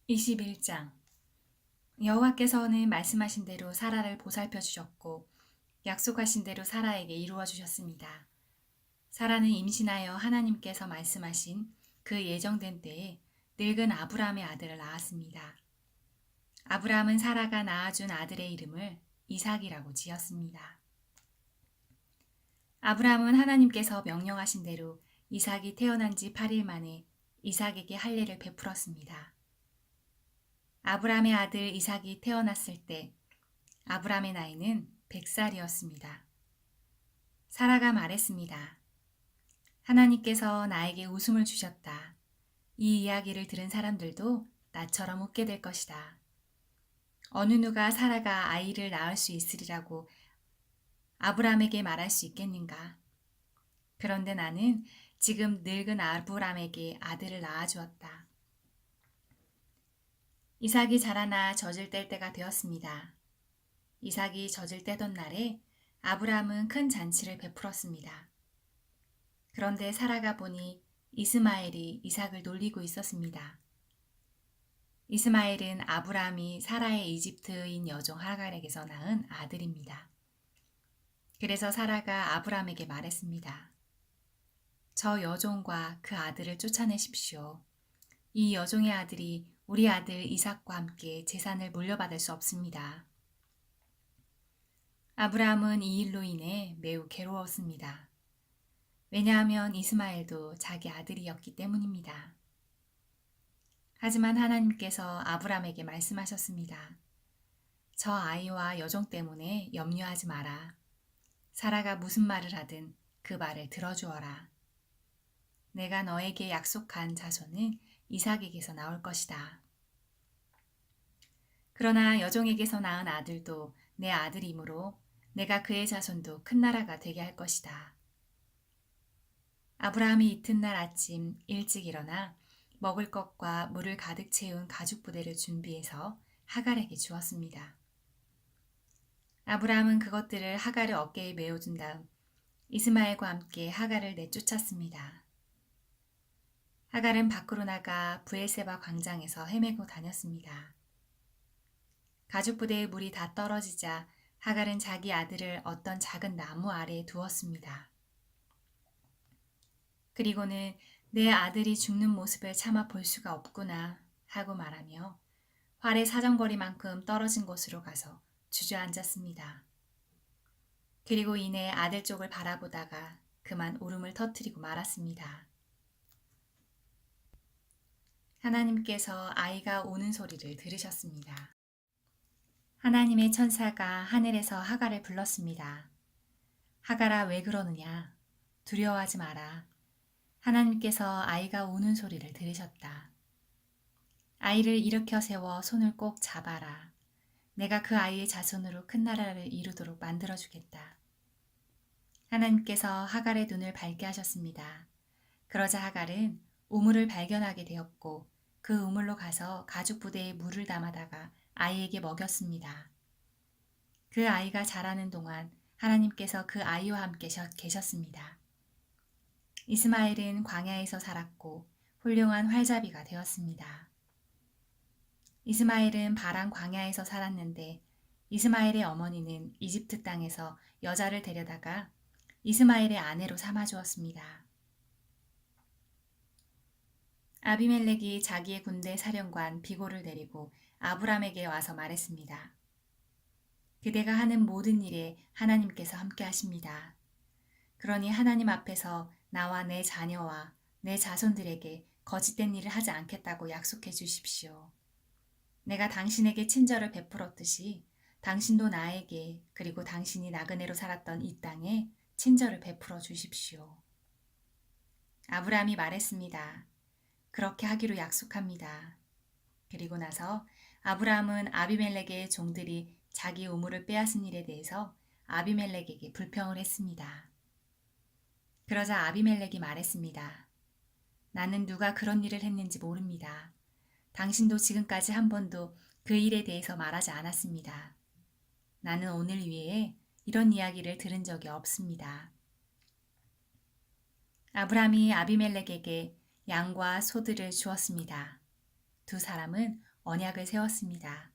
21장 여호와께서는 말씀하신 대로 사라를 보살펴 주셨고 약속하신 대로 사라에게 이루어 주셨습니다. 사라는 임신하여 하나님께서 말씀하신 그 예정된 때에 늙은 아브라함의 아들을 낳았습니다. 아브라함은 사라가 낳아준 아들의 이름을 이삭이라고 지었습니다. 아브라함은 하나님께서 명령하신 대로 이삭이 태어난 지 8일 만에 이삭에게 할례를 베풀었습니다. 아브라함의 아들 이삭이 태어났을 때 아브라함의 나이는 100살이었습니다. 사라가 말했습니다. 하나님께서 나에게 웃음을 주셨다. 이 이야기를 들은 사람들도 나처럼 웃게 될 것이다. 어느 누가 사라가 아이를 낳을 수 있으리라고 아브라함에게 말할 수 있겠는가? 그런데 나는 지금 늙은 아브라함에게 아들을 낳아주었다. 이삭이 자라나 젖을 뗄 때가 되었습니다. 이삭이 젖을 떼던 날에 아브라함은 큰 잔치를 베풀었습니다. 그런데 사라가 보니 이스마엘이 이삭을 놀리고 있었습니다. 이스마엘은 아브라함이 사라의 이집트인 여종 하갈에게서 낳은 아들입니다. 그래서 사라가 아브라함에게 말했습니다. 저 여종과 그 아들을 쫓아내십시오. 이 여종의 아들이 우리 아들 이삭과 함께 재산을 물려받을 수 없습니다. 아브라함은 이 일로 인해 매우 괴로웠습니다. 왜냐하면 이스마엘도 자기 아들이었기 때문입니다. 하지만 하나님께서 아브라함에게 말씀하셨습니다. 저 아이와 여종 때문에 염려하지 마라. 사라가 무슨 말을 하든 그 말을 들어주어라. 내가 너에게 약속한 자손은 이삭에게서 나올 것이다. 그러나 여종에게서 낳은 아들도 내 아들이므로 내가 그의 자손도 큰 나라가 되게 할 것이다. 아브라함이 이튿날 아침 일찍 일어나 먹을 것과 물을 가득 채운 가죽 부대를 준비해서 하갈에게 주었습니다. 아브라함은 그것들을 하갈의 어깨에 메어준 다음 이스마엘과 함께 하갈을 내쫓았습니다. 하갈은 밖으로 나가 브엘세바 광장에서 헤매고 다녔습니다. 가죽 부대의 물이 다 떨어지자 하갈은 자기 아들을 어떤 작은 나무 아래에 두었습니다. 그리고는 내 아들이 죽는 모습을 차마 볼 수가 없구나 하고 말하며 활의 사정거리만큼 떨어진 곳으로 가서 주저앉았습니다. 그리고 이내 아들 쪽을 바라보다가 그만 울음을 터뜨리고 말았습니다. 하나님께서 아이가 우는 소리를 들으셨습니다. 하나님의 천사가 하늘에서 하갈을 불렀습니다. 하갈아, 왜 그러느냐? 두려워하지 마라. 하나님께서 아이가 우는 소리를 들으셨다. 아이를 일으켜 세워 손을 꼭 잡아라. 내가 그 아이의 자손으로 큰 나라를 이루도록 만들어주겠다. 하나님께서 하갈의 눈을 밝게 하셨습니다. 그러자 하갈은 우물을 발견하게 되었고 그 우물로 가서 가죽 부대에 물을 담아다가 아이에게 먹였습니다. 그 아이가 자라는 동안 하나님께서 그 아이와 함께 계셨습니다. 이스마엘은 광야에서 살았고 훌륭한 활잡이가 되었습니다. 이스마엘은 바란 광야에서 살았는데 이스마엘의 어머니는 이집트 땅에서 여자를 데려다가 이스마엘의 아내로 삼아주었습니다. 아비멜렉이 자기의 군대 사령관 비골을 데리고 아브람에게 와서 말했습니다. 그대가 하는 모든 일에 하나님께서 함께 하십니다. 그러니 하나님 앞에서 나와 내 자녀와 내 자손들에게 거짓된 일을 하지 않겠다고 약속해 주십시오. 내가 당신에게 친절을 베풀었듯이 당신도 나에게 그리고 당신이 나그네로 살았던 이 땅에 친절을 베풀어 주십시오. 아브라함이 말했습니다. 그렇게 하기로 약속합니다. 그리고 나서 아브라함은 아비멜렉의 종들이 자기 우물을 빼앗은 일에 대해서 아비멜렉에게 불평을 했습니다. 그러자 아비멜렉이 말했습니다. 나는 누가 그런 일을 했는지 모릅니다. 당신도 지금까지 한 번도 그 일에 대해서 말하지 않았습니다. 나는 오늘 위에 이런 이야기를 들은 적이 없습니다. 아브라함이 아비멜렉에게 양과 소들을 주었습니다. 두 사람은 언약을 세웠습니다.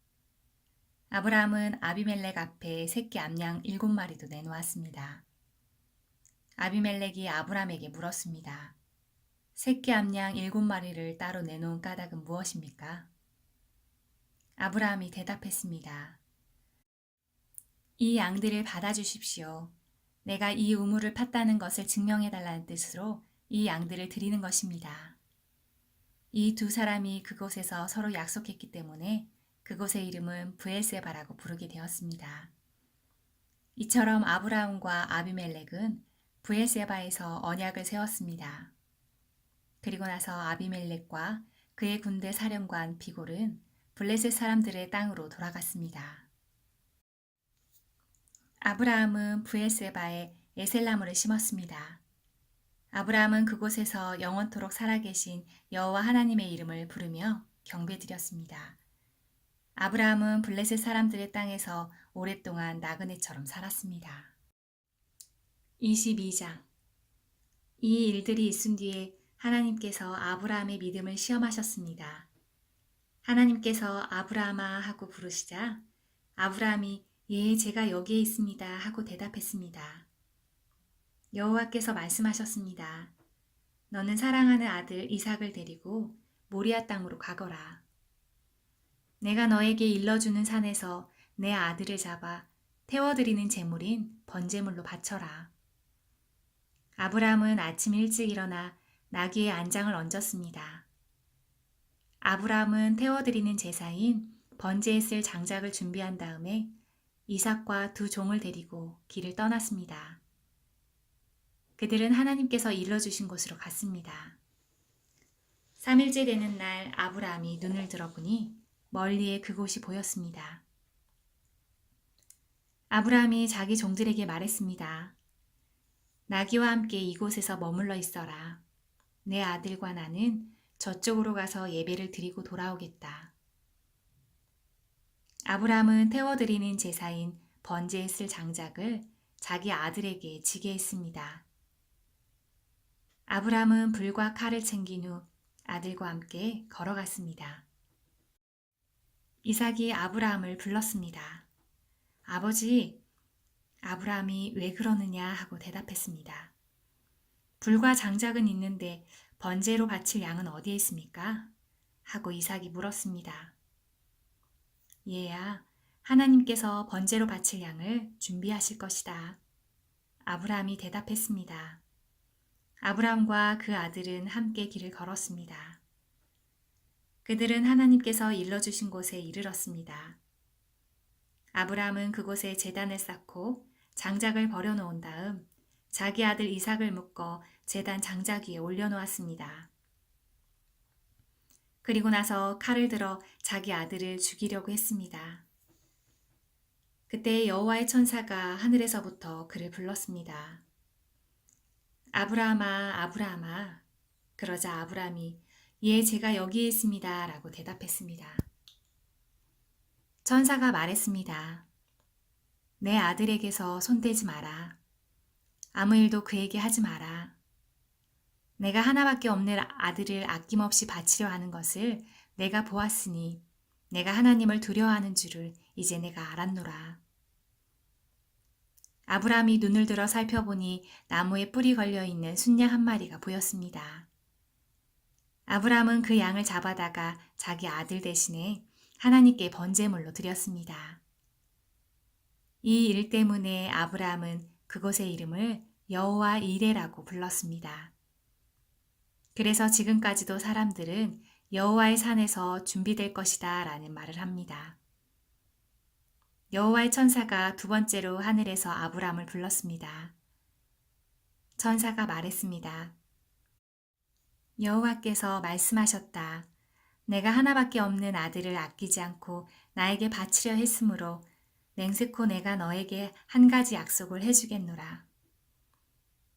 아브라함은 아비멜렉 앞에 새끼 암양 7마리도 내놓았습니다. 아비멜렉이 아브라함에게 물었습니다. 새끼 암양 7마리를 따로 내놓은 까닭은 무엇입니까? 아브라함이 대답했습니다. 이 양들을 받아주십시오. 내가 이 우물을 팠다는 것을 증명해달라는 뜻으로 이 양들을 드리는 것입니다. 이 두 사람이 그곳에서 서로 약속했기 때문에 그곳의 이름은 브엘세바라고 부르게 되었습니다. 이처럼 아브라함과 아비멜렉은 브엘세바에서 언약을 세웠습니다. 그리고 나서 아비멜렉과 그의 군대 사령관 비골은 블레셋 사람들의 땅으로 돌아갔습니다. 아브라함은 브엘세바에 에셀나무를 심었습니다. 아브라함은 그곳에서 영원토록 살아계신 여호와 하나님의 이름을 부르며 경배드렸습니다. 아브라함은 블레셋 사람들의 땅에서 오랫동안 나그네처럼 살았습니다. 22장. 이 일들이 있은 뒤에 하나님께서 아브라함의 믿음을 시험하셨습니다. 하나님께서 아브라함아 하고 부르시자 아브라함이 예, 제가 여기에 있습니다 하고 대답했습니다. 여호와께서 말씀하셨습니다. 너는 사랑하는 아들 이삭을 데리고 모리아 땅으로 가거라. 내가 너에게 일러주는 산에서 내 아들을 잡아 태워드리는 제물인 번제물로 바쳐라. 아브라함은 아침 일찍 일어나 나귀의 안장을 얹었습니다. 아브라함은 태워드리는 제사인 번제에 쓸 장작을 준비한 다음에 이삭과 두 종을 데리고 길을 떠났습니다. 그들은 하나님께서 일러주신 곳으로 갔습니다. 3일째 되는 날 아브라함이 눈을 들어보니 멀리에 그곳이 보였습니다. 아브라함이 자기 종들에게 말했습니다. 나귀와 함께 이곳에서 머물러 있어라. 내 아들과 나는 저쪽으로 가서 예배를 드리고 돌아오겠다. 아브라함은 태워드리는 제사인 번제에 쓸 장작을 자기 아들에게 지게 했습니다. 아브라함은 불과 칼을 챙긴 후 아들과 함께 걸어갔습니다. 이삭이 아브라함을 불렀습니다. 아버지, 아브라함이 왜 그러느냐 하고 대답했습니다. 불과 장작은 있는데 번제로 바칠 양은 어디에 있습니까? 하고 이삭이 물었습니다. 얘야, 하나님께서 번제로 바칠 양을 준비하실 것이다. 아브라함이 대답했습니다. 아브라함과 그 아들은 함께 길을 걸었습니다. 그들은 하나님께서 일러주신 곳에 이르렀습니다. 아브라함은 그곳에 제단을 쌓고 장작을 버려놓은 다음 자기 아들 이삭을 묶어 제단 장작 위에 올려놓았습니다. 그리고 나서 칼을 들어 자기 아들을 죽이려고 했습니다. 그때 여호와의 천사가 하늘에서부터 그를 불렀습니다. 아브라함아, 아브라함아. 그러자 아브라함이 예, 제가 여기에 있습니다 라고 대답했습니다. 천사가 말했습니다. 내 아들에게서 손대지 마라. 아무 일도 그에게 하지 마라. 내가 하나밖에 없는 아들을 아낌없이 바치려 하는 것을 내가 보았으니 내가 하나님을 두려워하는 줄을 이제 내가 알았노라. 아브라함이 눈을 들어 살펴보니 나무에 뿔이 걸려있는 순양 한 마리가 보였습니다. 아브라함은 그 양을 잡아다가 자기 아들 대신에 하나님께 번제물로 드렸습니다. 이 일 때문에 아브라함은 그곳의 이름을 여호와 이레라고 불렀습니다. 그래서 지금까지도 사람들은 여호와의 산에서 준비될 것이다 라는 말을 합니다. 여호와의 천사가 두 번째로 하늘에서 아브라함을 불렀습니다. 천사가 말했습니다. 여호와께서 말씀하셨다. 내가 하나밖에 없는 아들을 아끼지 않고 나에게 바치려 했으므로 맹세코 내가 너에게 한 가지 약속을 해주겠노라.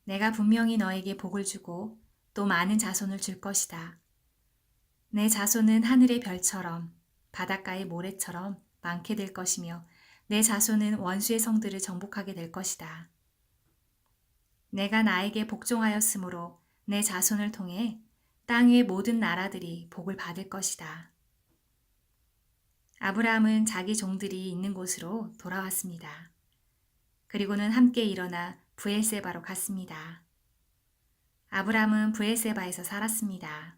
내가 분명히 너에게 복을 주고 또 많은 자손을 줄 것이다. 내 자손은 하늘의 별처럼 바닷가의 모래처럼 많게 될 것이며 내 자손은 원수의 성들을 정복하게 될 것이다. 내가 나에게 복종하였으므로 내 자손을 통해 땅 위의 모든 나라들이 복을 받을 것이다. 아브라함은 자기 종들이 있는 곳으로 돌아왔습니다. 그리고는 함께 일어나 브엘세바로 갔습니다. 아브라함은 브엘세바에서 살았습니다.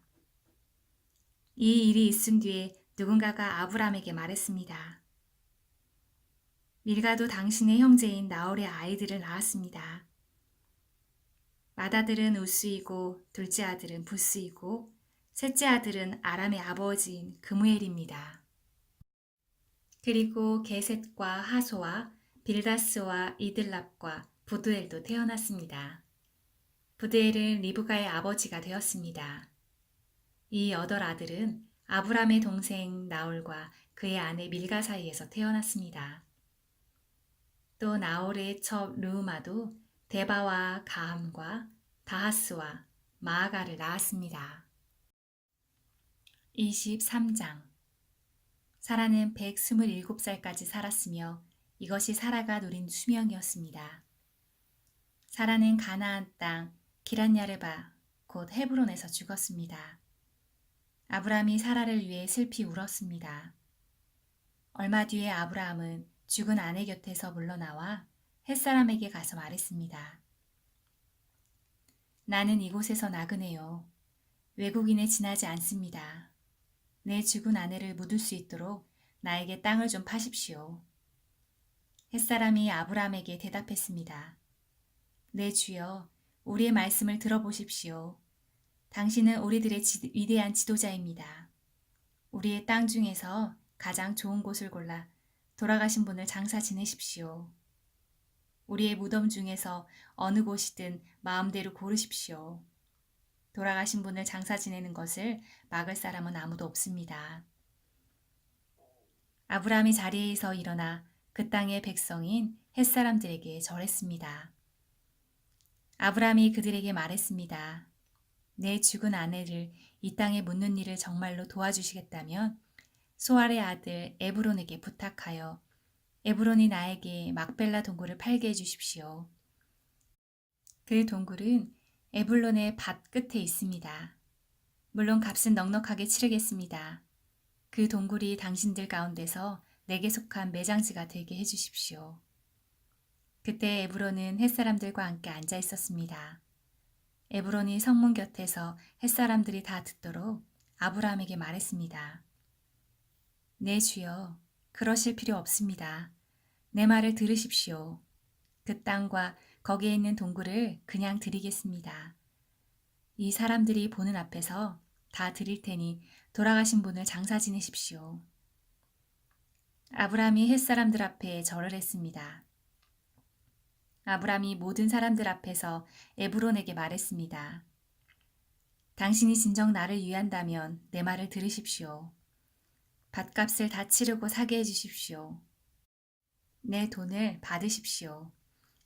이 일이 있은 뒤에 누군가가 아브라함에게 말했습니다. 밀가도 당신의 형제인 나홀의 아이들을 낳았습니다. 맏아들은 우스이고 둘째 아들은 부스이고 셋째 아들은 아람의 아버지인 그무엘입니다. 그리고 게셋과 하소와 빌다스와 이들랍과 부두엘도 태어났습니다. 부두엘은 리브가의 아버지가 되었습니다. 이 여덟 아들은 아브람의 동생 나홀과 그의 아내 밀가 사이에서 태어났습니다. 또 나홀의 첩 르우마도 데바와 가함과 다하스와 마아가를 낳았습니다. 23장 사라는 127살까지 살았으며 이것이 사라가 누린 수명이었습니다. 사라는 가나안 땅 기란야르바 곧 헤브론에서 죽었습니다. 아브라함이 사라를 위해 슬피 울었습니다. 얼마 뒤에 아브라함은 죽은 아내 곁에서 물러나와 햇사람에게 가서 말했습니다. 나는 이곳에서 나그네요. 외국인에 지나지 않습니다. 내 죽은 아내를 묻을 수 있도록 나에게 땅을 좀 파십시오. 햇사람이 아브라함에게 대답했습니다. 내 주여, 우리의 말씀을 들어보십시오. 당신은 우리들의 위대한 지도자입니다. 우리의 땅 중에서 가장 좋은 곳을 골라 돌아가신 분을 장사 지내십시오. 우리의 무덤 중에서 어느 곳이든 마음대로 고르십시오. 돌아가신 분을 장사 지내는 것을 막을 사람은 아무도 없습니다. 아브라함이 자리에서 일어나 그 땅의 백성인 햇사람들에게 절했습니다. 아브라함이 그들에게 말했습니다. 내 죽은 아내를 이 땅에 묻는 일을 정말로 도와주시겠다면 소알의 아들 에브론에게 부탁하여 에브론이 나에게 막벨라 동굴을 팔게 해주십시오. 그 동굴은 에불론의 밭 끝에 있습니다. 물론 값은 넉넉하게 치르겠습니다. 그 동굴이 당신들 가운데서 내게 속한 매장지가 되게 해주십시오. 그때 에브론은 햇사람들과 함께 앉아 있었습니다. 에브론이 성문 곁에서 햇사람들이 다 듣도록 아브라함에게 말했습니다. 내 주여, 그러실 필요 없습니다. 내 말을 들으십시오. 그 땅과 거기에 있는 동굴을 그냥 드리겠습니다. 이 사람들이 보는 앞에서 다 드릴 테니 돌아가신 분을 장사 지내십시오. 아브라함이 햇사람들 앞에 절을 했습니다. 아브라함이 모든 사람들 앞에서 에브론에게 말했습니다. 당신이 진정 나를 위한다면 내 말을 들으십시오. 밭값을 다 치르고 사게 해주십시오. 내 돈을 받으십시오.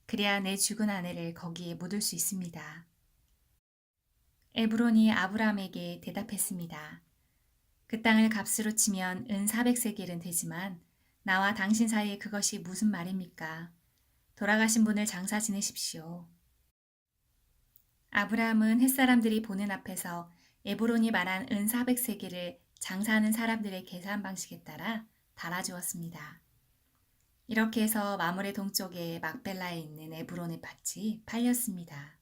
그래야 내 죽은 아내를 거기에 묻을 수 있습니다. 에브론이 아브라함에게 대답했습니다. 그 땅을 값으로 치면 은 400세겔은 되지만 나와 당신 사이에 그것이 무슨 말입니까? 돌아가신 분을 장사 지내십시오. 아브라함은 햇사람들이 보는 앞에서 에브론이 말한 은 400세겔을 장사하는 사람들의 계산 방식에 따라 달아주었습니다. 이렇게 해서 마물의 동쪽에 막벨라에 있는 에브론의 밭이 팔렸습니다.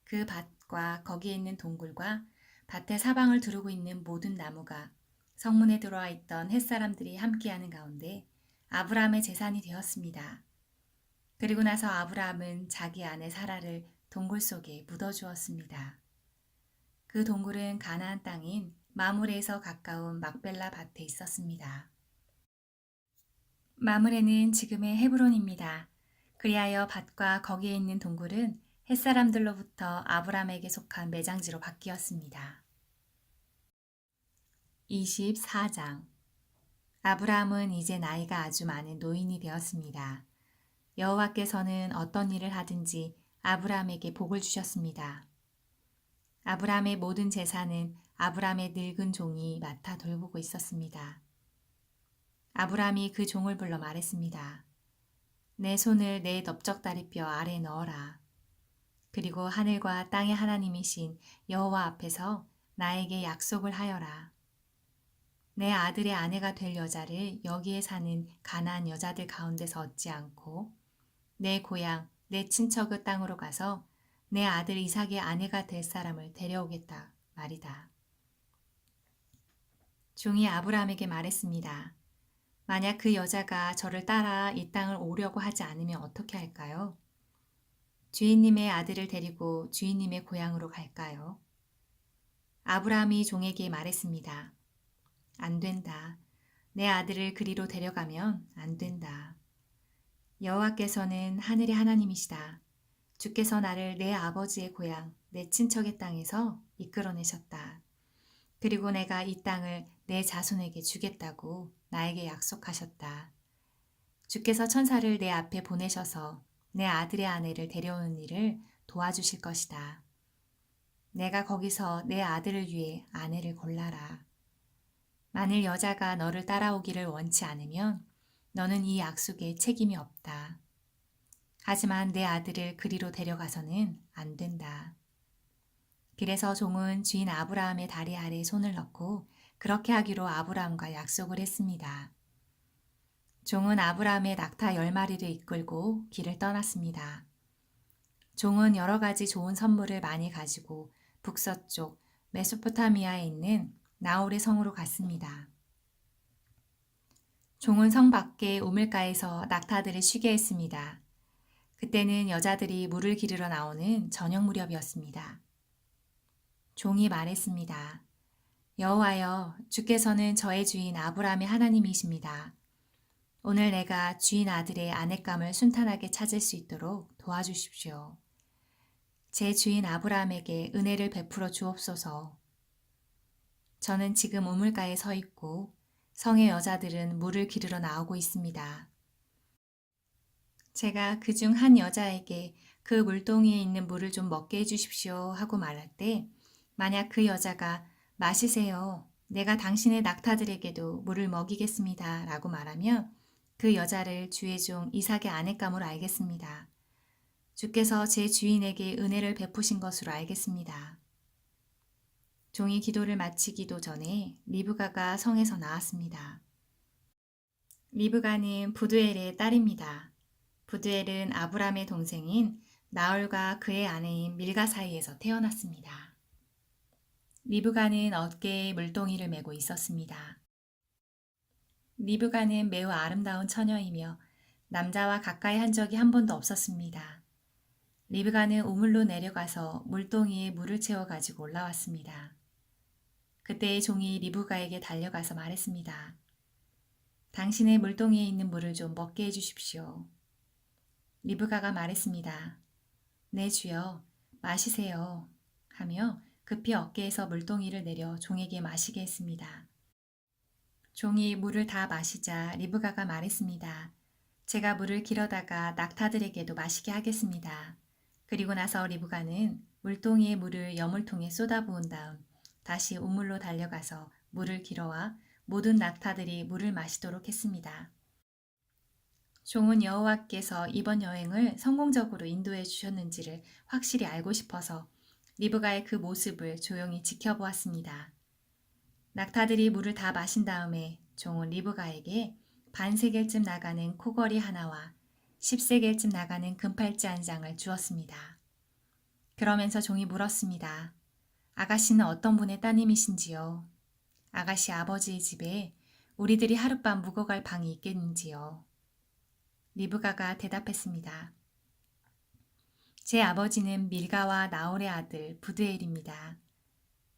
그 밭과 거기에 있는 동굴과 밭의 사방을 두르고 있는 모든 나무가 성문에 들어와 있던 햇사람들이 함께하는 가운데 아브라함의 재산이 되었습니다. 그리고 나서 아브라함은 자기 아내 사라를 동굴 속에 묻어주었습니다. 그 동굴은 가나안 땅인 마물에서 가까운 막벨라 밭에 있었습니다. 마물에는 지금의 헤브론입니다. 그리하여 밭과 거기에 있는 동굴은 햇사람들로부터 아브라함에게 속한 매장지로 바뀌었습니다. 24장 아브라함은 이제 나이가 아주 많은 노인이 되었습니다. 여호와께서는 어떤 일을 하든지 아브라함에게 복을 주셨습니다. 아브라함의 모든 재산은 아브라함의 늙은 종이 맡아 돌보고 있었습니다. 아브라함이 그 종을 불러 말했습니다. 내 손을 내 넓적다리뼈 아래 넣어라. 그리고 하늘과 땅의 하나님이신 여호와 앞에서 나에게 약속을 하여라. 내 아들의 아내가 될 여자를 여기에 사는 가나안 여자들 가운데서 얻지 않고 내 고향, 내 친척의 땅으로 가서 내 아들 이삭의 아내가 될 사람을 데려오겠다 말이다. 종이 아브라함에게 말했습니다. 만약 그 여자가 저를 따라 이 땅을 오려고 하지 않으면 어떻게 할까요? 주인님의 아들을 데리고 주인님의 고향으로 갈까요? 아브라함이 종에게 말했습니다. 안 된다. 내 아들을 그리로 데려가면 안 된다. 여호와께서는 하늘의 하나님이시다. 주께서 나를 내 아버지의 고향, 내 친척의 땅에서 이끌어내셨다. 그리고 내가 이 땅을 내 자손에게 주겠다고 나에게 약속하셨다. 주께서 천사를 내 앞에 보내셔서 내 아들의 아내를 데려오는 일을 도와주실 것이다. 내가 거기서 내 아들을 위해 아내를 골라라. 만일 여자가 너를 따라오기를 원치 않으면 너는 이 약속에 책임이 없다. 하지만 내 아들을 그리로 데려가서는 안 된다. 그래서 종은 주인 아브라함의 다리 아래에 손을 넣고 그렇게 하기로 아브라함과 약속을 했습니다. 종은 아브라함의 낙타 10마리를 이끌고 길을 떠났습니다. 종은 여러 가지 좋은 선물을 많이 가지고 북서쪽 메소포타미아에 있는 나홀의 성으로 갔습니다. 종은 성 밖의 우물가에서 낙타들을 쉬게 했습니다. 그때는 여자들이 물을 기르러 나오는 저녁 무렵이었습니다. 종이 말했습니다. 여호와여, 주께서는 저의 주인 아브라함의 하나님이십니다. 오늘 내가 주인 아들의 아내감을 순탄하게 찾을 수 있도록 도와주십시오. 제 주인 아브라함에게 은혜를 베풀어 주옵소서. 저는 지금 우물가에 서 있고 성의 여자들은 물을 기르러 나오고 있습니다. 제가 그중 한 여자에게 그 물동이에 있는 물을 좀 먹게 해주십시오 하고 말할 때 만약 그 여자가 마시세요. 내가 당신의 낙타들에게도 물을 먹이겠습니다 라고 말하면 그 여자를 주의 종 이삭의 아내감으로 알겠습니다. 주께서 제 주인에게 은혜를 베푸신 것으로 알겠습니다. 종이 기도를 마치기도 전에 리브가가 성에서 나왔습니다. 리브가는 부두엘의 딸입니다. 부두엘은 아브람의 동생인 나홀과 그의 아내인 밀가 사이에서 태어났습니다. 리브가는 어깨에 물동이를 메고 있었습니다. 리브가는 매우 아름다운 처녀이며 남자와 가까이 한 적이 한 번도 없었습니다. 리브가는 우물로 내려가서 물동이에 물을 채워 가지고 올라왔습니다. 그때 종이 리브가에게 달려가서 말했습니다. 당신의 물동이에 있는 물을 좀 먹게 해주십시오. 리브가가 말했습니다. 네 주여, 마시세요. 하며 급히 어깨에서 물동이를 내려 종에게 마시게 했습니다. 종이 물을 다 마시자 리브가가 말했습니다. 제가 물을 길어다가 낙타들에게도 마시게 하겠습니다. 그리고 나서 리브가는 물동이의 물을 여물통에 쏟아부은 다음 다시 우물로 달려가서 물을 길어와 모든 낙타들이 물을 마시도록 했습니다. 종은 여호와께서 이번 여행을 성공적으로 인도해 주셨는지를 확실히 알고 싶어서 리브가의 그 모습을 조용히 지켜보았습니다. 낙타들이 물을 다 마신 다음에 종은 리브가에게 반세겔쯤 나가는 코걸이 하나와 10세겔쯤 나가는 금팔찌 한 장을 주었습니다. 그러면서 종이 물었습니다. 아가씨는 어떤 분의 따님이신지요? 아가씨 아버지의 집에 우리들이 하룻밤 묵어갈 방이 있겠는지요? 리브가가 대답했습니다. 제 아버지는 밀가와 나홀의 아들 부드엘입니다.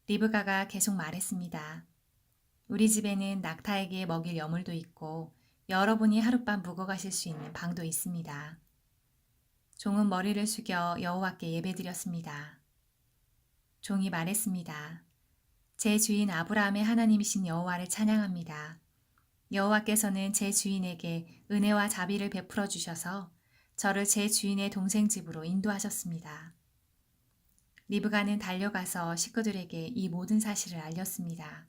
리브가가 계속 말했습니다. 우리 집에는 낙타에게 먹일 여물도 있고 여러분이 하룻밤 묵어가실 수 있는 방도 있습니다. 종은 머리를 숙여 여호와께 예배드렸습니다. 종이 말했습니다. 제 주인 아브라함의 하나님이신 여호와를 찬양합니다. 여호와께서는 제 주인에게 은혜와 자비를 베풀어 주셔서 저를 제 주인의 동생 집으로 인도하셨습니다. 리브가는 달려가서 식구들에게 이 모든 사실을 알렸습니다.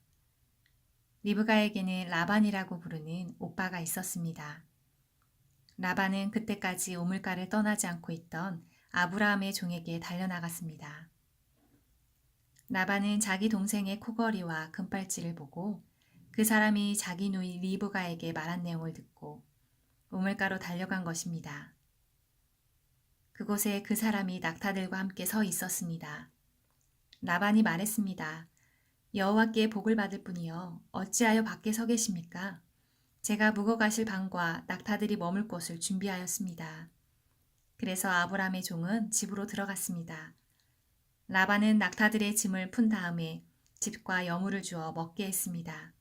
리브가에게는 라반이라고 부르는 오빠가 있었습니다. 라반은 그때까지 우물가를 떠나지 않고 있던 아브라함의 종에게 달려나갔습니다. 라반은 자기 동생의 코걸이와 금팔찌를 보고 그 사람이 자기 누이 리브가에게 말한 내용을 듣고 우물가로 달려간 것입니다. 그곳에 그 사람이 낙타들과 함께 서 있었습니다. 라반이 말했습니다. 여호와께 복을 받을 뿐이여 어찌하여 밖에 서 계십니까? 제가 묵어 가실 방과 낙타들이 머물 곳을 준비하였습니다. 그래서 아브람의 종은 집으로 들어갔습니다. 라반은 낙타들의 짐을 푼 다음에 집과 여물을 주어 먹게 했습니다.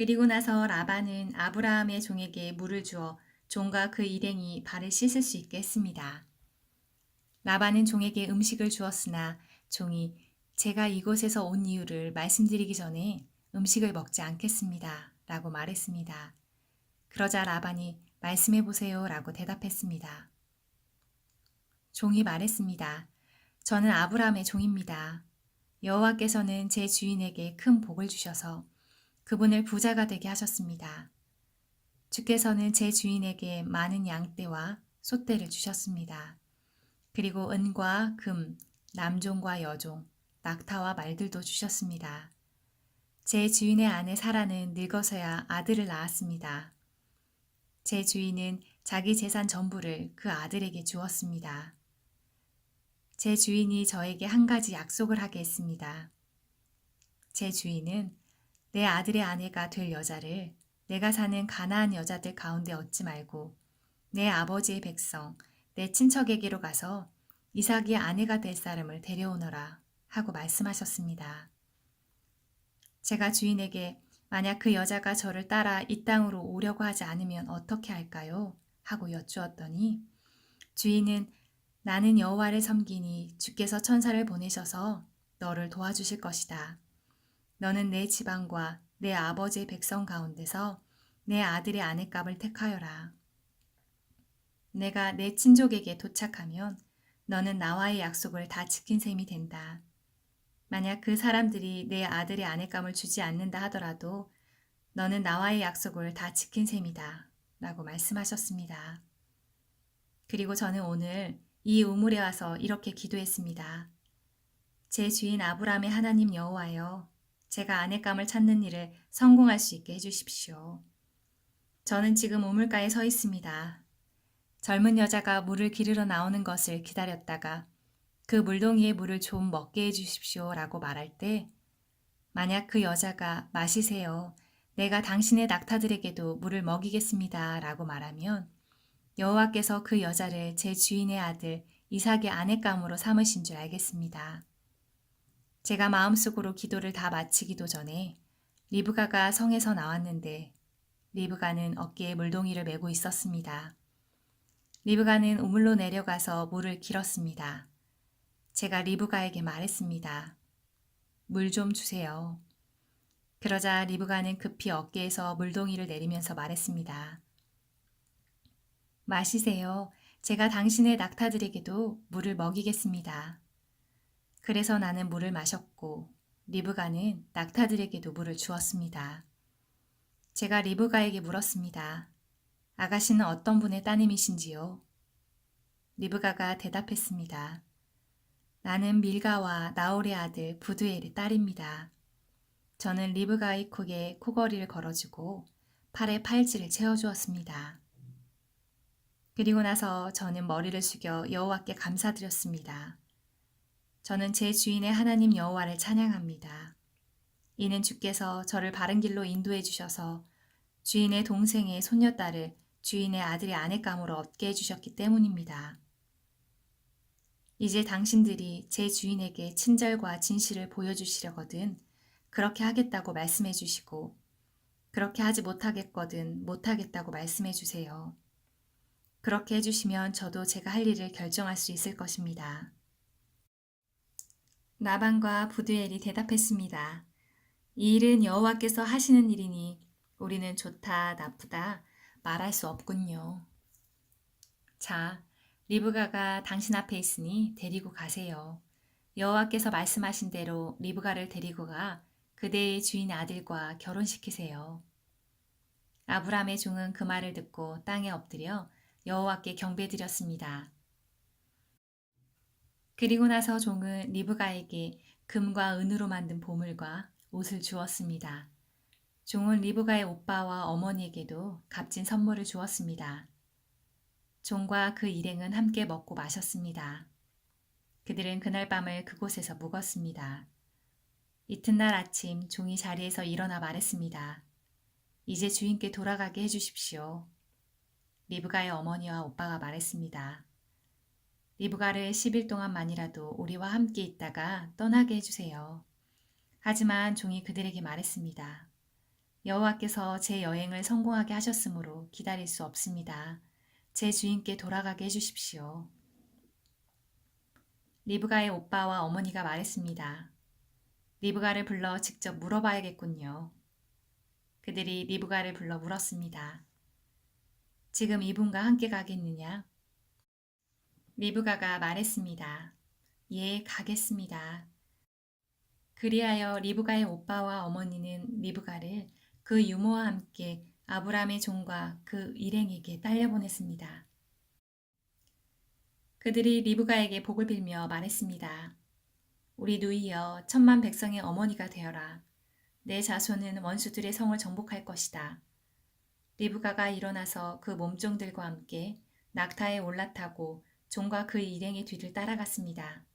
그리고 나서 라반은 아브라함의 종에게 물을 주어 종과 그 일행이 발을 씻을 수 있게 했습니다. 라반은 종에게 음식을 주었으나 종이 제가 이곳에서 온 이유를 말씀드리기 전에 음식을 먹지 않겠습니다. 라고 말했습니다. 그러자 라반이 말씀해 보세요. 라고 대답했습니다. 종이 말했습니다. 저는 아브라함의 종입니다. 여호와께서는 제 주인에게 큰 복을 주셔서 그분을 부자가 되게 하셨습니다. 주께서는 제 주인에게 많은 양떼와 소떼를 주셨습니다. 그리고 은과 금, 남종과 여종, 낙타와 말들도 주셨습니다. 제 주인의 아내 사라는 늙어서야 아들을 낳았습니다. 제 주인은 자기 재산 전부를 그 아들에게 주었습니다. 제 주인이 저에게 한 가지 약속을 하게 했습니다. 제 주인은 내 아들의 아내가 될 여자를 내가 사는 가나안 여자들 가운데 얻지 말고 내 아버지의 백성, 내 친척에게로 가서 이삭의 아내가 될 사람을 데려오너라 하고 말씀하셨습니다. 제가 주인에게 만약 그 여자가 저를 따라 이 땅으로 오려고 하지 않으면 어떻게 할까요? 하고 여쭈었더니 주인은 나는 여호와를 섬기니 주께서 천사를 보내셔서 너를 도와주실 것이다. 너는 내 지방과 내 아버지의 백성 가운데서 내 아들의 아내값을 택하여라. 내가 내 친족에게 도착하면 너는 나와의 약속을 다 지킨 셈이 된다. 만약 그 사람들이 내 아들의 아내감을 주지 않는다 하더라도 너는 나와의 약속을 다 지킨 셈이다. 라고 말씀하셨습니다. 그리고 저는 오늘 이 우물에 와서 이렇게 기도했습니다. 제 주인 아브라함의 하나님 여호와여, 제가 아내감을 찾는 일을 성공할 수 있게 해주십시오. 저는 지금 우물가에 서 있습니다. 젊은 여자가 물을 기르러 나오는 것을 기다렸다가 그 물동이의 물을 좀 먹게 해주십시오 라고 말할 때 만약 그 여자가 마시세요. 내가 당신의 낙타들에게도 물을 먹이겠습니다 라고 말하면 여호와께서 그 여자를 제 주인의 아들 이삭의 아내감으로 삼으신 줄 알겠습니다. 제가 마음속으로 기도를 다 마치기도 전에 리브가가 성에서 나왔는데 리브가는 어깨에 물동이를 메고 있었습니다. 리브가는 우물로 내려가서 물을 길었습니다. 제가 리브가에게 말했습니다. 물 좀 주세요. 그러자 리브가는 급히 어깨에서 물동이를 내리면서 말했습니다. 마시세요. 제가 당신의 낙타들에게도 물을 먹이겠습니다. 그래서 나는 물을 마셨고 리브가는 낙타들에게도 물을 주었습니다. 제가 리브가에게 물었습니다. 아가씨는 어떤 분의 따님이신지요? 리브가가 대답했습니다. 나는 밀가와 나홀의 아들 부두엘의 딸입니다. 저는 리브가의 콕에 코걸이를 걸어주고 팔에 팔찌를 채워주었습니다. 그리고 나서 저는 머리를 숙여 여호와께 감사드렸습니다. 저는 제 주인의 하나님 여호와를 찬양합니다. 이는 주께서 저를 바른 길로 인도해 주셔서 주인의 동생의 손녀딸을 주인의 아들의 아내감으로 얻게 해주셨기 때문입니다. 이제 당신들이 제 주인에게 친절과 진실을 보여주시려거든 그렇게 하겠다고 말씀해 주시고 그렇게 하지 못하겠거든 못하겠다고 말씀해 주세요. 그렇게 해주시면 저도 제가 할 일을 결정할 수 있을 것입니다. 라반과 부두엘이 대답했습니다. 이 일은 여호와께서 하시는 일이니 우리는 좋다 나쁘다 말할 수 없군요. 자, 리브가가 당신 앞에 있으니 데리고 가세요. 여호와께서 말씀하신 대로 리브가를 데리고 가 그대의 주인 아들과 결혼시키세요. 아브람의 종은 그 말을 듣고 땅에 엎드려 여호와께 경배드렸습니다. 그리고 나서 종은 리브가에게 금과 은으로 만든 보물과 옷을 주었습니다. 종은 리브가의 오빠와 어머니에게도 값진 선물을 주었습니다. 종과 그 일행은 함께 먹고 마셨습니다. 그들은 그날 밤을 그곳에서 묵었습니다. 이튿날 아침 종이 자리에서 일어나 말했습니다. 이제 주인께 돌아가게 해주십시오. 리브가의 어머니와 오빠가 말했습니다. 리브가를 10일 동안만이라도 우리와 함께 있다가 떠나게 해주세요. 하지만 종이 그들에게 말했습니다. 여호와께서 제 여행을 성공하게 하셨으므로 기다릴 수 없습니다. 제 주인께 돌아가게 해주십시오. 리브가의 오빠와 어머니가 말했습니다. 리브가를 불러 직접 물어봐야겠군요. 그들이 리브가를 불러 물었습니다. 지금 이분과 함께 가겠느냐? 리브가가 말했습니다. 예, 가겠습니다. 그리하여 리브가의 오빠와 어머니는 리브가를 그 유모와 함께 아브람의 종과 그 일행에게 딸려보냈습니다. 그들이 리브가에게 복을 빌며 말했습니다. 우리 누이여 천만 백성의 어머니가 되어라. 내 자손은 원수들의 성을 정복할 것이다. 리브가가 일어나서 그 몸종들과 함께 낙타에 올라타고 종과 그 일행의 뒤를 따라갔습니다.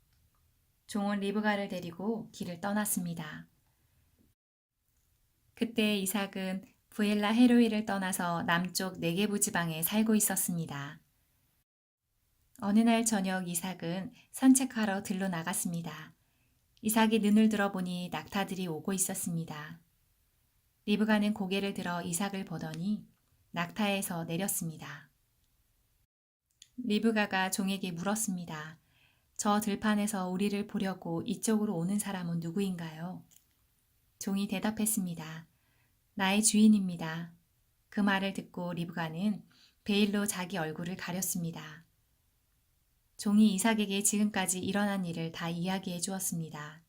종은 리브가를 데리고 길을 떠났습니다. 그때 이삭은 부엘라 헤로이를 떠나서 남쪽 네게부 지방에 살고 있었습니다. 어느 날 저녁 이삭은 산책하러 들로 나갔습니다. 이삭이 눈을 들어보니 낙타들이 오고 있었습니다. 리브가는 고개를 들어 이삭을 보더니 낙타에서 내렸습니다. 리브가가 종에게 물었습니다. 저 들판에서 우리를 보려고 이쪽으로 오는 사람은 누구인가요? 종이 대답했습니다. 나의 주인입니다. 그 말을 듣고 리브가는 베일로 자기 얼굴을 가렸습니다. 종이 이삭에게 지금까지 일어난 일을 다 이야기해 주었습니다.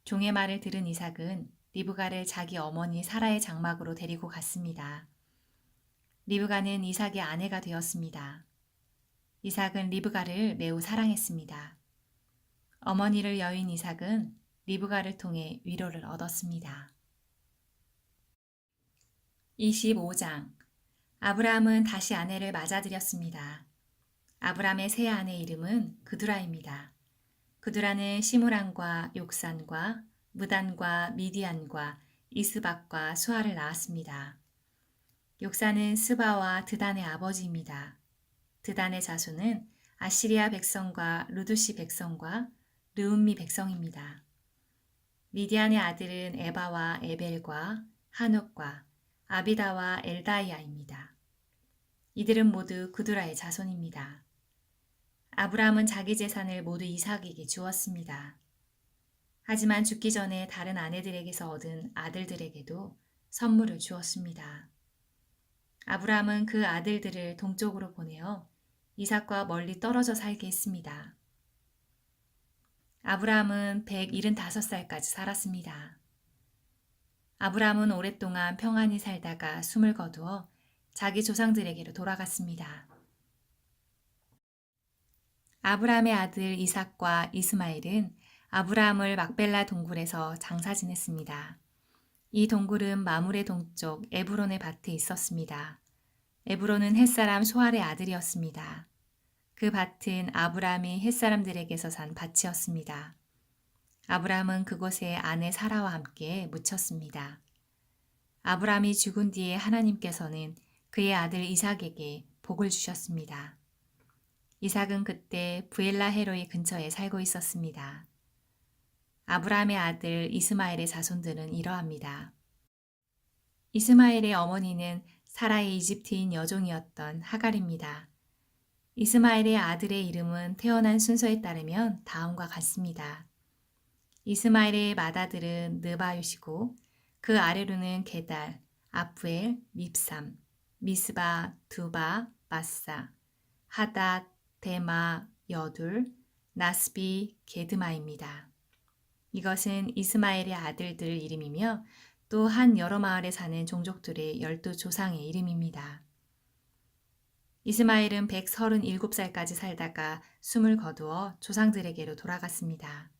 종의 말을 들은 이삭은 리브가를 자기 어머니 사라의 장막으로 데리고 갔습니다. 리브가는 이삭의 아내가 되었습니다. 이삭은 리브가를 매우 사랑했습니다. 어머니를 여인 이삭은 리브가를 통해 위로를 얻었습니다. 25장 아브라함은 다시 아내를 맞아들였습니다. 아브라함의 새 아내 이름은 그두라입니다. 그두라는 시므란과 욕산과 무단과 미디안과 이스박과 수아를 낳았습니다. 욕산은 스바와 드단의 아버지입니다. 드단의 자손은 아시리아 백성과 루두시 백성과 르움미 백성입니다. 미디안의 아들은 에바와 에벨과 한옥과 아비다와 엘다이아입니다. 이들은 모두 그두라의 자손입니다. 아브라함은 자기 재산을 모두 이삭에게 주었습니다. 하지만 죽기 전에 다른 아내들에게서 얻은 아들들에게도 선물을 주었습니다. 아브라함은 그 아들들을 동쪽으로 보내어 이삭과 멀리 떨어져 살게 했습니다. 아브라함은 175살까지 살았습니다. 아브라함은 오랫동안 평안히 살다가 숨을 거두어 자기 조상들에게로 돌아갔습니다. 아브라함의 아들 이삭과 이스마엘은 아브라함을 막벨라 동굴에서 장사 지냈습니다. 이 동굴은 마물의 동쪽 에브론의 밭에 있었습니다. 에브론은 햇사람 소알의 아들이었습니다. 그 밭은 아브라함이 햇사람들에게서 산 밭이었습니다. 아브라함은 그곳에 아내 사라와 함께 묻혔습니다. 아브라함이 죽은 뒤에 하나님께서는 그의 아들 이삭에게 복을 주셨습니다. 이삭은 그때 부엘라 헤로이 근처에 살고 있었습니다. 아브라함의 아들 이스마엘의 자손들은 이러합니다. 이스마엘의 어머니는 사라의 이집트인 여종이었던 하갈입니다. 이스마엘의 아들의 이름은 태어난 순서에 따르면 다음과 같습니다. 이스마엘의 맏아들은 느바윕이고 그 아래로는 게달, 아프엘, 밉삼, 미스바, 두바, 마사, 하닷, 데마, 여둘, 나스비, 게드마입니다. 이것은 이스마엘의 아들들 이름이며 또한 여러 마을에 사는 종족들의 12조상의 이름입니다. 이스마엘은 137살까지 살다가 숨을 거두어 조상들에게로 돌아갔습니다.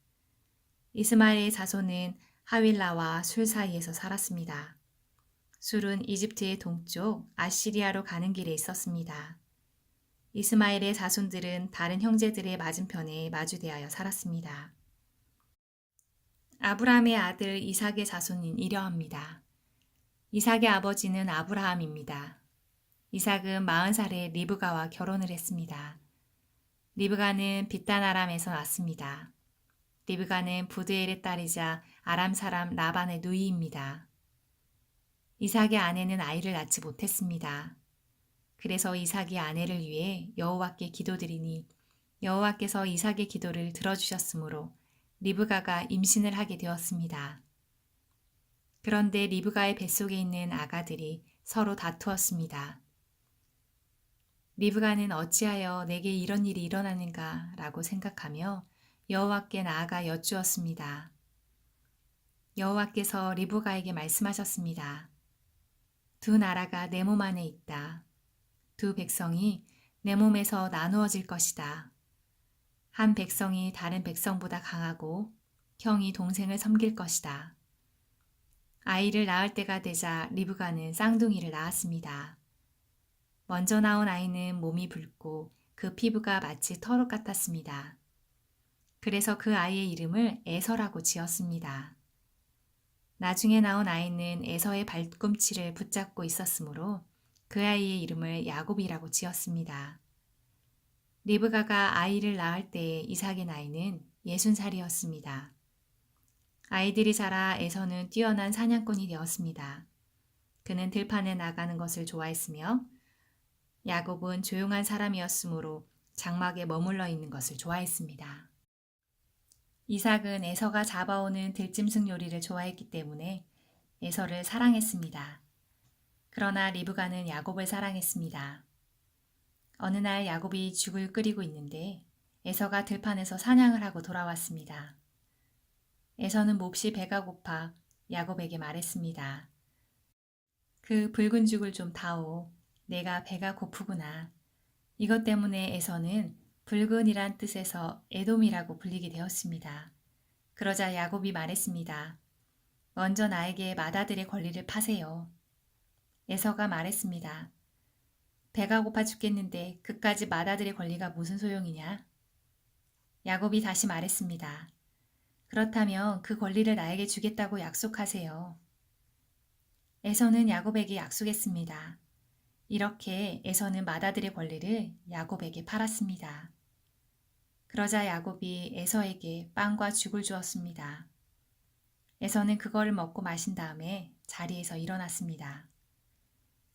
이스마엘의 자손은 하윌라와 술 사이에서 살았습니다. 술은 이집트의 동쪽 아시리아로 가는 길에 있었습니다. 이스마엘의 자손들은 다른 형제들의 맞은편에 마주대하여 살았습니다. 아브라함의 아들 이삭의 자손은 이러합니다. 이삭의 아버지는 아브라함입니다. 이삭은 40살에 리브가와 결혼을 했습니다. 리브가는 빛단 아람에서 났습니다. 리브가는 부드엘의 딸이자 아람 사람 라반의 누이입니다. 이삭의 아내는 아이를 낳지 못했습니다. 그래서 이삭이 아내를 위해 여호와께 기도드리니 여호와께서 이삭의 기도를 들어주셨으므로 리브가가 임신을 하게 되었습니다. 그런데 리브가의 뱃속에 있는 아가들이 서로 다투었습니다. 리브가는 어찌하여 내게 이런 일이 일어나는가 라고 생각하며 여호와께 나아가 여쭈었습니다. 여호와께서 리브가에게 말씀하셨습니다. 두 나라가 내 몸 안에 있다. 두 백성이 내 몸에서 나누어질 것이다. 한 백성이 다른 백성보다 강하고 형이 동생을 섬길 것이다. 아이를 낳을 때가 되자 리브가는 쌍둥이를 낳았습니다. 먼저 나온 아이는 몸이 붉고 그 피부가 마치 털옷 같았습니다. 그래서 그 아이의 이름을 에서라고 지었습니다. 나중에 나온 아이는 에서의 발꿈치를 붙잡고 있었으므로 그 아이의 이름을 야곱이라고 지었습니다. 리브가가 아이를 낳을 때 이삭의 나이는 60살이었습니다. 아이들이 자라 에서는 뛰어난 사냥꾼이 되었습니다. 그는 들판에 나가는 것을 좋아했으며 야곱은 조용한 사람이었으므로 장막에 머물러 있는 것을 좋아했습니다. 이삭은 에서가 잡아오는 들짐승 요리를 좋아했기 때문에 에서를 사랑했습니다. 그러나 리브가는 야곱을 사랑했습니다. 어느 날 야곱이 죽을 끓이고 있는데 에서가 들판에서 사냥을 하고 돌아왔습니다. 에서는 몹시 배가 고파 야곱에게 말했습니다. 그 붉은 죽을 좀 다오. 내가 배가 고프구나. 이것 때문에 에서는 붉은이란 뜻에서 에돔이라고 불리게 되었습니다. 그러자 야곱이 말했습니다. 먼저 나에게 맏아들의 권리를 파세요. 에서가 말했습니다. 배가 고파 죽겠는데 그까지 맏아들의 권리가 무슨 소용이냐? 야곱이 다시 말했습니다. 그렇다면 그 권리를 나에게 주겠다고 약속하세요. 에서는 야곱에게 약속했습니다. 이렇게 에서는 맏아들의 권리를 야곱에게 팔았습니다. 그러자 야곱이 에서에게 빵과 죽을 주었습니다. 에서는 그거를 먹고 마신 다음에 자리에서 일어났습니다.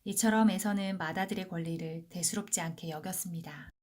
이처럼 에서는 맏아들의 권리를 대수롭지 않게 여겼습니다.